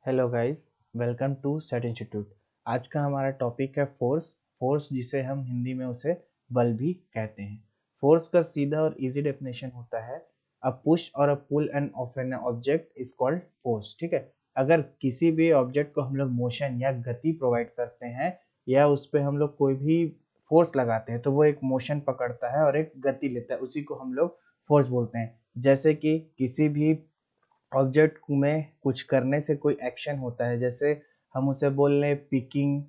Hello guys, welcome to set institute. आज का हमारा टॉपिक है फोर्स। फोर्स जिसे हम हिंदी में उसे बल भी कहते हैं। फोर्स का सीधा और इजी डेफिनेशन होता है अ पुश और a pull and of an object is called force. ठीक है, अगर किसी भी ऑब्जेक्ट को हम लोग मोशन या गति प्रोवाइड करते हैं या उस पर हम लोग कोई भी फोर्स लगाते हैं तो वो एक मोशन पकड़ता है और एक गति लेता है, उसी को हम लोग फोर्स बोलते हैं। जैसे कि किसी भी ऑब्जेक्ट में कुछ करने से कोई एक्शन होता है, जैसे हम उसे बोल रहे पिकिंग,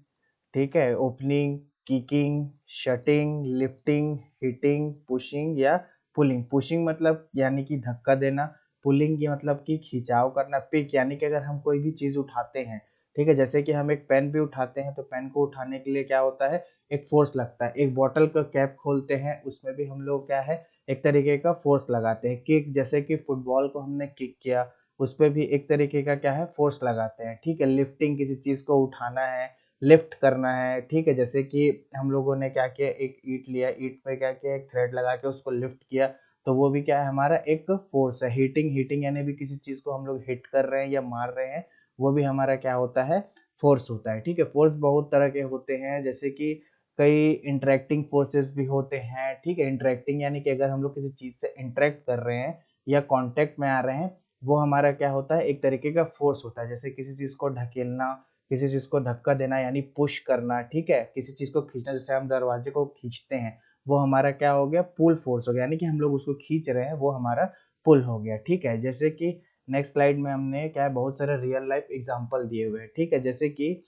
ठीक है, opening, kicking, shutting, lifting, hitting, pushing या पुलिंग। पुशिंग मतलब यानी कि धक्का देना, पुलिंग की मतलब कि खिंचाव करना, पिक यानी कि अगर हम कोई भी चीज उठाते हैं, ठीक है, जैसे कि हम एक पेन भी उठाते हैं तो पेन को उठाने के लिए क्या होता है, एक फोर्स लगता है। एक बॉटल का कैप खोलते हैं, उसमें भी हम लोग क्या है, एक तरीके का फोर्स लगाते हैं। किक, जैसे कि फुटबॉल को हमने किक किया, उस पे भी एक तरीके का क्या है, फोर्स लगाते हैं। ठीक है, लिफ्टिंग, किसी चीज को उठाना है, लिफ्ट करना है। ठीक है, जैसे कि हम लोगों ने क्या किया, एक ईंट लिया, ईंट पे क्या किया, एक थ्रेड लगा के उसको लिफ्ट किया, तो वो भी क्या है, हमारा एक फोर्स है। हीटिंग, हीटिंग यानी भी किसी चीज को हम लोग हिट कर रहे हैं या मार रहे हैं, वो भी हमारा क्या होता है, फोर्स होता है। ठीक है, फोर्स बहुत तरह के होते हैं, जैसे कि कई इंटरेक्टिंग फोर्सेस भी होते हैं। ठीक है, इंटरेक्टिंग यानी कि अगर हम लोग किसी चीज से इंटरेक्ट कर रहे हैं या कांटेक्ट में आ रहे हैं, वो हमारा क्या होता है, एक तरीके का फोर्स होता है। जैसे किसी चीज को ढकेलना, किसी चीज को धक्का देना यानी पुश करना। ठीक है, किसी चीज को खींचना, जैसे हम दरवाजे को खींचते हैं, वो हमारा क्या हो गया, पुल फोर्स हो गया, यानी कि हम लोग उसको खींच रहे हैं, वो हमारा पुल हो गया। ठीक है, जैसे कि नेक्स्ट स्लाइड में हमने क्या है, बहुत सारे रियल लाइफ एग्जांपल दिए हुए हैं। ठीक है, जैसे कि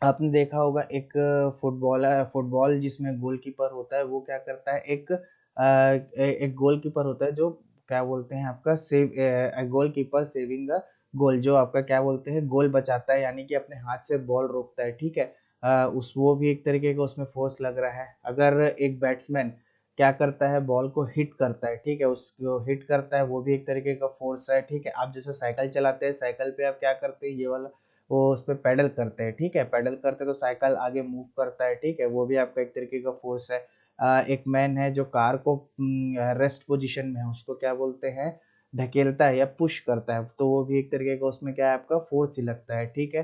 आपने देखा होगा एक फुटबॉल जिसमें गोलकीपर होता है, वो क्या करता है, एक गोलकीपर होता है जो क्या बोलते हैं आपका गोलकीपर सेविंग द गोल, जो आपका क्या बोलते हैं, गोल बचाता है, यानी कि अपने हाथ से बॉल रोकता है। ठीक है, उस वो भी एक तरीके का उसमें फोर्स लग रहा है। अगर एक बैट्समैन क्या करता है, बॉल को हिट करता है, ठीक है, उसको हिट करता है, वो भी एक तरीके का फोर्स है। ठीक है, आप जैसे साइकिल चलाते हैं, साइकिल पे आप क्या करते हैं, ये वाला वो उस पे पेडल करते हैं। ठीक है, पेडल करते हैं तो साइकिल आगे मूव करता है। ठीक है, वो भी आपका एक तरीके का फोर्स है। एक मैन है जो कार को रेस्ट पोजीशन में है, उसको क्या बोलते हैं, ढकेलता है या पुश करता है, तो वो भी एक तरीके का उसमें क्या है, आपका फोर्स ही लगता है। ठीक है,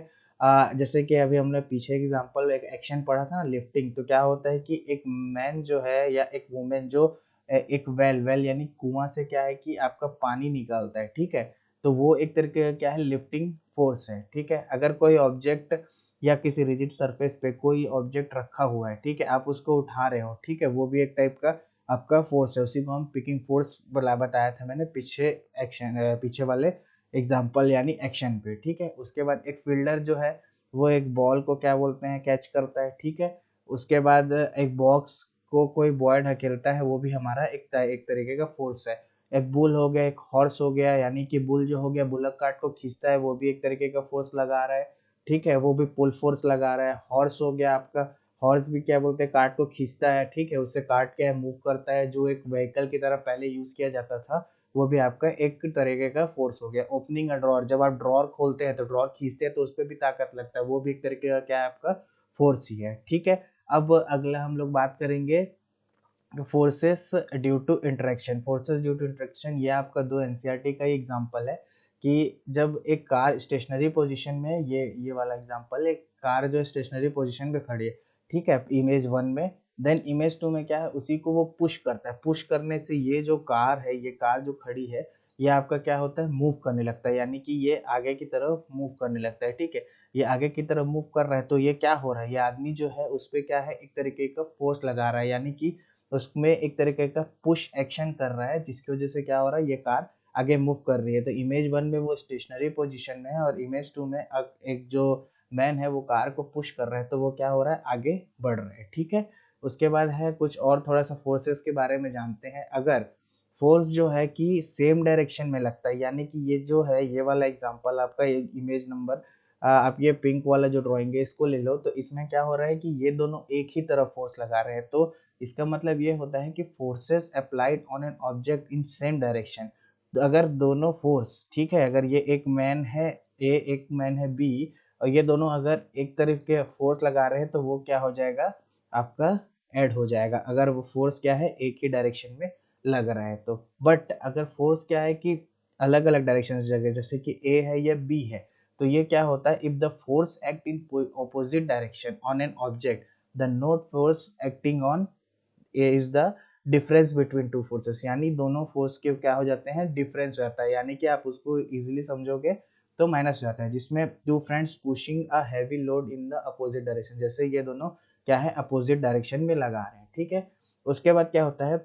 जैसे कि अभी हमने पीछे एग्जांपल एक एक्शन पढ़ा था ना, लिफ्टिंग, तो क्या होता है कि एक मैन जो है या एक वुमेन जो एक वेल यानी कुआं से क्या है कि आपका पानी निकालता है। ठीक है, तो वो एक तरीके का क्या है, लिफ्टिंग फोर्स है। ठीक है, अगर कोई ऑब्जेक्ट या किसी रिजिड सरफेस पे कोई ऑब्जेक्ट रखा हुआ है, ठीक है, आप उसको उठा रहे हो, ठीक है, वो भी एक टाइप का आपका फोर्स है। उसी को हम पिकिंग फोर्स बताया था मैंने पीछे, पीछे वाले एग्जाम्पल यानी एक्शन पे। ठीक है, उसके बाद एक फील्डर जो है वो एक बॉल को क्या बोलते हैं, कैच करता है। ठीक है, उसके बाद एक बॉक्स को कोई बॉय ढकेलता है, वो भी हमारा एक तरीके का फोर्स है। एक बुल हो गया, एक हॉर्स हो गया, यानी कि बुल जो हो गया बुलक कार्ट को खींचता है, वो भी एक तरीके का फोर्स लगा रहा है। ठीक है, वो भी पुल फोर्स लगा रहा है। हॉर्स हो गया आपका, हॉर्स भी क्या बोलते हैं, कार्ट को खींचता है। ठीक है, उससे कार्ट क्या है, मूव करता है, जो एक व्हीकल की तरह पहले यूज किया जाता था, वो भी आपका एक तरीके का फोर्स हो गया। ओपनिंग अ ड्रॉर, जब आप ड्रॉर खोलते हैं तो ड्रॉर खींचते हैं तो उस पर भी ताकत लगता है, वो भी एक तरीके का क्या है, आपका फोर्स ही है। ठीक है, अब अगला हम लोग बात करेंगे forces due to interaction. Forces due to interaction ये आपका दो एनसीईआरटी का ही एग्जांपल है कि जब एक कार स्टेशनरी पोजीशन में, ये वाला एग्जांपल, एक कार जो स्टेशनरी पोजीशन पे खड़ी है, ठीक है, इमेज वन में, देन इमेज टू में क्या है, उसी को वो पुश करता है। पुश करने से ये जो कार है, ये कार जो खड़ी है, ये आपका क्या होता है, मूव करने लगता है, यानी कि ये आगे की तरफ मूव करने लगता है। ठीक है, ये आगे की तरफ मूव कर रहा है, तो ये क्या हो रहा है, ये आदमी जो है उस पर क्या है, एक तरीके का फोर्स लगा रहा है, यानी कि उसमें एक तरीके का पुश एक्शन कर रहा है, जिसकी वजह से क्या हो रहा है, ये कार आगे मूव कर रही है। तो इमेज वन में वो स्टेशनरी पोजीशन में है और इमेज टू में एक जो मैन है वो कार को पुश कर रहा है, तो वो क्या हो रहा है, आगे बढ़ रहा है। ठीक है, उसके बाद है कुछ और थोड़ा सा फोर्सेस के बारे में जानते हैं। अगर फोर्स जो है कि सेम डायरेक्शन में लगता है, यानी कि ये जो है, ये वाला एग्जांपल आपका, ये इमेज नंबर, आप ये पिंक वाला जो ड्राइंग है इसको ले लो, तो इसमें क्या हो रहा है कि ये दोनों एक ही तरफ फोर्स लगा रहे हैं, तो इसका मतलब ये होता है कि forces applied on an object in same direction. तो अगर दोनों फोर्स, ठीक है, अगर ये एक मैन है ए, एक मैन है बी, और ये दोनों अगर एक तरफ के फोर्स लगा रहे हैं, तो वो क्या हो जाएगा, आपका ऐड हो जाएगा, अगर वो फोर्स क्या है, एक ही डायरेक्शन में लग रहा है तो। बट अगर फोर्स क्या है कि अलग अलग डायरेक्शन जगह, जैसे कि ए है या बी है, तो ये क्या होता है, if the force act in opposite direction on an object, the note force acting on is the difference between two forces, यानी दोनों फोर्स के क्या हो जाते हैं, डिफरेंस हो जाता है, यानी कि आप उसको इजीली समझोगे तो माइनस हो जाता है, जिसमें two friends pushing a heavy load in the opposite direction, जैसे ये दोनों क्या है, अपोजिट डायरेक्शन में लगा रहे हैं, ठीक है। उसके बाद क्या होता है,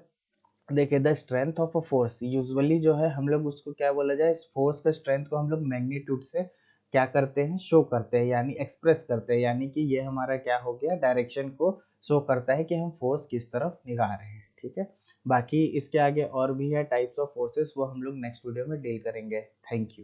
देखिए the strength of a force, usually जो है हम लोग उसको क्या बोला जाए, फोर्स का स्ट्रेंथ को हम लोग मैग्नीट्यूड से क्या करते हैं, शो करते हैं, यानी एक्सप्रेस करते हैं, यानी कि ये हमारा क्या हो गया, डायरेक्शन को शो करता है कि हम फोर्स किस तरफ निकाल रहे हैं, ठीक है। बाकी इसके आगे और भी है टाइप्स ऑफ फोर्सेस, वो हम लोग नेक्स्ट वीडियो में डील करेंगे। Thank you.